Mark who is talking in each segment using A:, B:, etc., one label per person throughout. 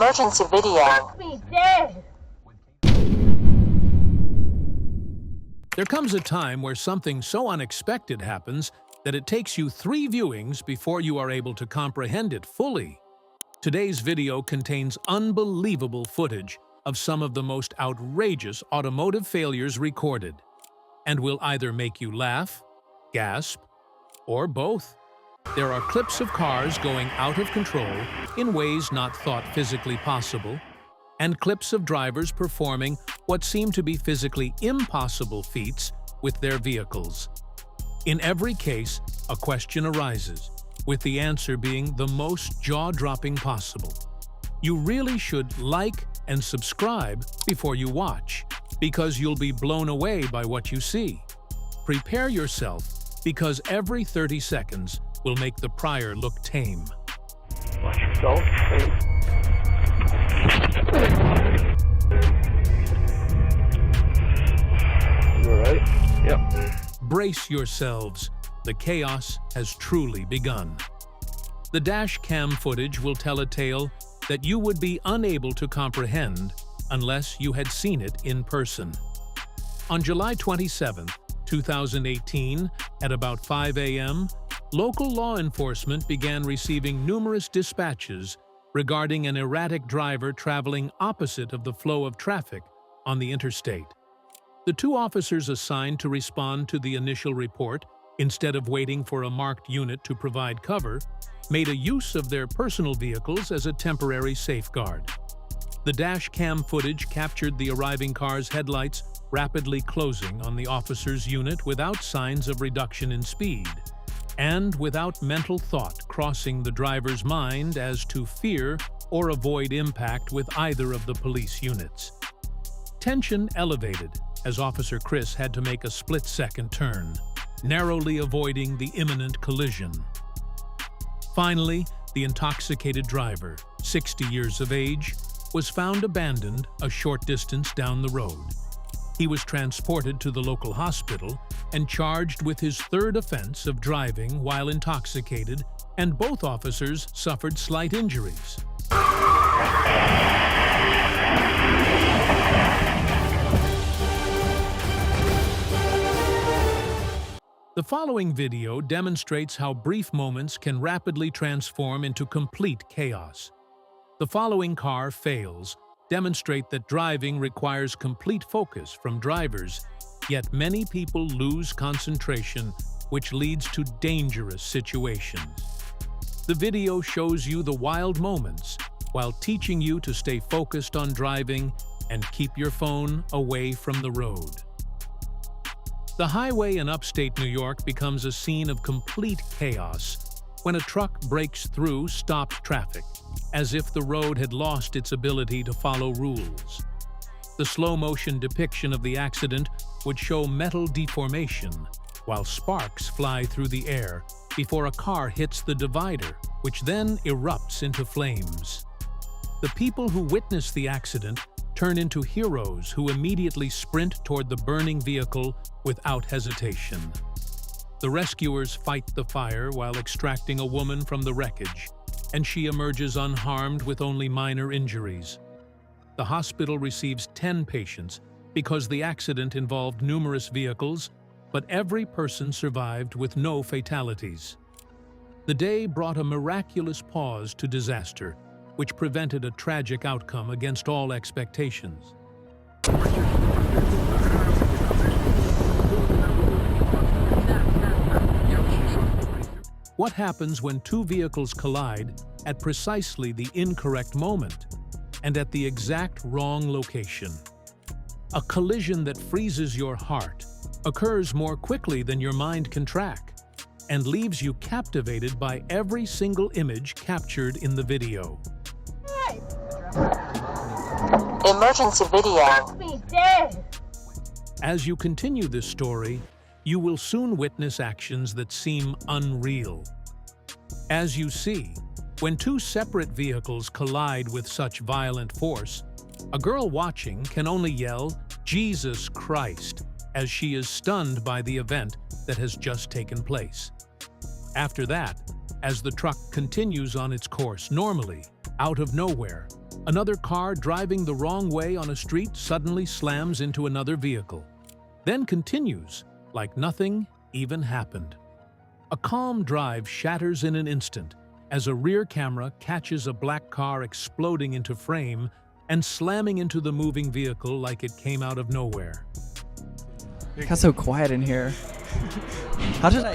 A: Emergency video.
B: Me dead.
C: There comes a time where something so unexpected happens that it takes you 3 viewings before you are able to comprehend it fully. Today's video contains unbelievable footage of some of the most outrageous automotive failures recorded, and will either make you laugh, gasp, or both. There are clips of cars going out of control in ways not thought physically possible, and clips of drivers performing what seem to be physically impossible feats with their vehicles. In every case, a question arises, with the answer being the most jaw-dropping possible. You really should like and subscribe before you watch, because you'll be blown away by what you see. Prepare yourself, because every 30 seconds will make the prior look tame.
D: Watch yourself, please. You alright? Yep.
C: Brace yourselves. The chaos has truly begun. The dash cam footage will tell a tale that you would be unable to comprehend unless you had seen it in person. On July 27, 2018, at about 5 a.m., local law enforcement began receiving numerous dispatches regarding an erratic driver traveling opposite of the flow of traffic on the interstate. The 2 officers assigned to respond to the initial report, instead of waiting for a marked unit to provide cover, made a use of their personal vehicles as a temporary safeguard. The dash cam footage captured the arriving car's headlights rapidly closing on the officer's unit without signs of reduction in speed, and without mental thought crossing the driver's mind as to fear or avoid impact with either of the police units. Tension elevated as Officer Chris had to make a split-second turn, narrowly avoiding the imminent collision. Finally, the intoxicated driver, 60 years of age, was found abandoned a short distance down the road. He was transported to the local hospital and charged with his 3rd offense of driving while intoxicated, and both officers suffered slight injuries. The following video demonstrates how brief moments can rapidly transform into complete chaos. The following car fails demonstrate that driving requires complete focus from drivers, yet many people lose concentration, which leads to dangerous situations. The video shows you the wild moments while teaching you to stay focused on driving and keep your phone away from the road. The highway in upstate New York becomes a scene of complete chaos when a truck breaks through stopped traffic, as if the road had lost its ability to follow rules. The slow-motion depiction of the accident would show metal deformation, while sparks fly through the air before a car hits the divider, which then erupts into flames. The people who witness the accident turn into heroes who immediately sprint toward the burning vehicle without hesitation. The rescuers fight the fire while extracting a woman from the wreckage, and she emerges unharmed with only minor injuries. The hospital receives 10 patients because the accident involved numerous vehicles, but every person survived with no fatalities. The day brought a miraculous pause to disaster, which prevented a tragic outcome against all expectations. What happens when 2 vehicles collide at precisely the incorrect moment and at the exact wrong location? A collision that freezes your heart, occurs more quickly than your mind can track, and leaves you captivated by every single image captured in the video.
A: Emergency video.
B: Me dead.
C: As you continue this story, you will soon witness actions that seem unreal. As you see, when 2 separate vehicles collide with such violent force, a girl watching can only yell, "Jesus Christ," as she is stunned by the event that has just taken place. After that, as the truck continues on its course normally, out of nowhere, Another car driving the wrong way on a street suddenly slams into another vehicle, then continues like nothing even happened. A calm drive shatters in an instant as a rear camera catches a black car exploding into frame and slamming into the moving vehicle like it came out of nowhere.
B: It got so quiet in here. How did I...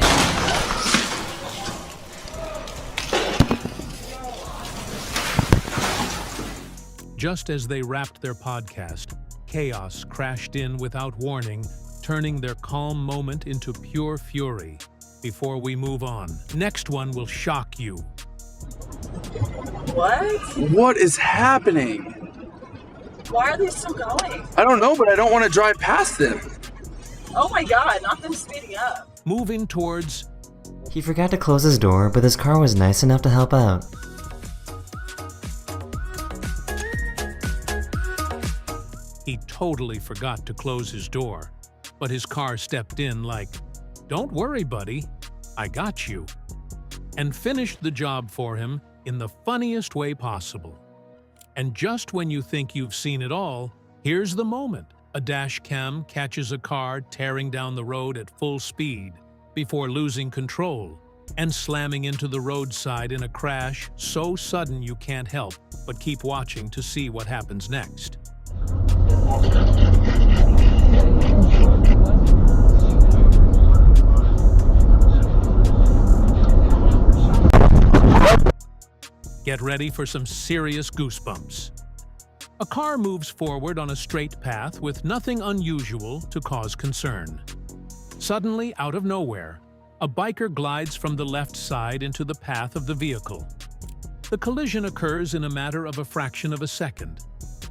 C: Just as they wrapped their podcast, chaos crashed in without warning, turning their calm moment into pure fury. Before we move on, next one will shock you.
E: What?
F: What is happening?
E: Why are they still going?
F: I don't know, but I don't want to drive past them.
E: Oh my god, not them speeding up.
C: Moving towards...
G: He forgot to close his door, but his car was nice enough to help out.
C: He totally forgot to close his door, but his car stepped in like, "Don't worry, buddy, I got you," and finished the job for him in the funniest way possible. And just when you think you've seen it all, here's the moment. A dash cam catches a car tearing down the road at full speed before losing control and slamming into the roadside in a crash so sudden you can't help but keep watching to see what happens next. Get ready for some serious goosebumps. A car moves forward on a straight path with nothing unusual to cause concern. Suddenly, out of nowhere, a biker glides from the left side into the path of the vehicle. The collision occurs in a matter of a fraction of a second,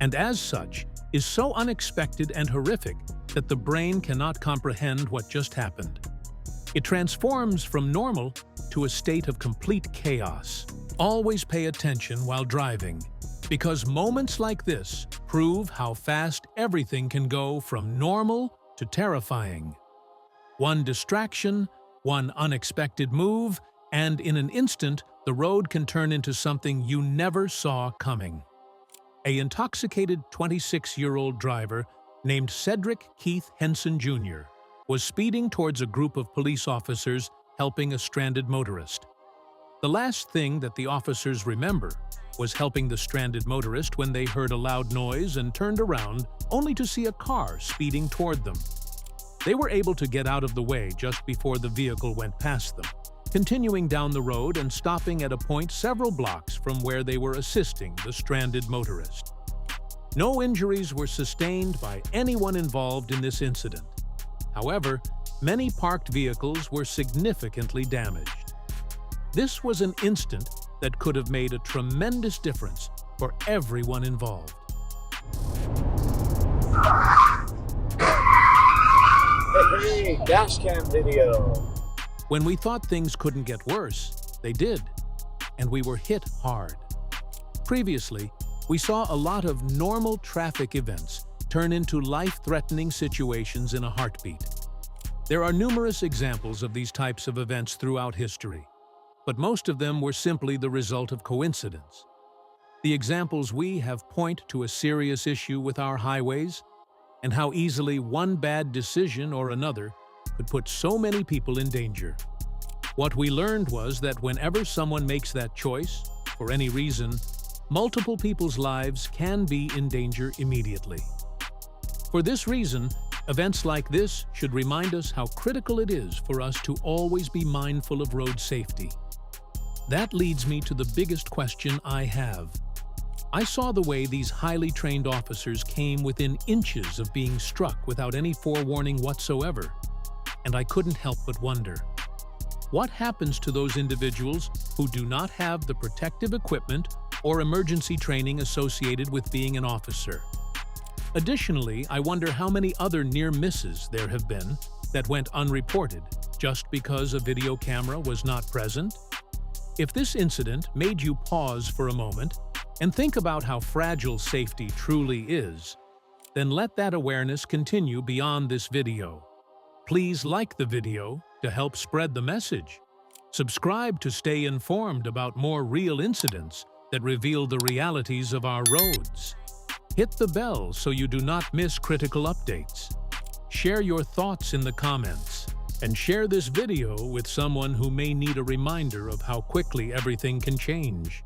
C: and as such, is so unexpected and horrific that the brain cannot comprehend what just happened. It transforms from normal to a state of complete chaos. Always pay attention while driving, because moments like this prove how fast everything can go from normal to terrifying. One distraction, one unexpected move, and in an instant, the road can turn into something you never saw coming. An intoxicated 26-year-old driver named Cedric Keith Henson Jr. was speeding towards a group of police officers helping a stranded motorist. The last thing that the officers remember was helping the stranded motorist when they heard a loud noise and turned around only to see a car speeding toward them. They were able to get out of the way just before the vehicle went past them, continuing down the road and stopping at a point several blocks from where they were assisting the stranded motorist. No injuries were sustained by anyone involved in this incident. However, many parked vehicles were significantly damaged. This was an instant that could have made a tremendous difference for everyone involved.
H: Hey, dashcam video.
C: When we thought things couldn't get worse, they did, and we were hit hard. Previously, we saw a lot of normal traffic events turn into life-threatening situations in a heartbeat. There are numerous examples of these types of events throughout history, but most of them were simply the result of coincidence. The examples we have point to a serious issue with our highways and how easily one bad decision or another could put so many people in danger. What we learned was that whenever someone makes that choice, for any reason, multiple people's lives can be in danger immediately. For this reason, events like this should remind us how critical it is for us to always be mindful of road safety. That leads me to the biggest question I have. I saw the way these highly trained officers came within inches of being struck without any forewarning whatsoever, and I couldn't help but wonder, what happens to those individuals who do not have the protective equipment or emergency training associated with being an officer? Additionally, I wonder how many other near misses there have been that went unreported just because a video camera was not present. If this incident made you pause for a moment and think about how fragile safety truly is, then let that awareness continue beyond this video. Please like the video to help spread the message. Subscribe to stay informed about more real incidents that reveal the realities of our roads. Hit the bell so you do not miss critical updates. Share your thoughts in the comments, and share this video with someone who may need a reminder of how quickly everything can change.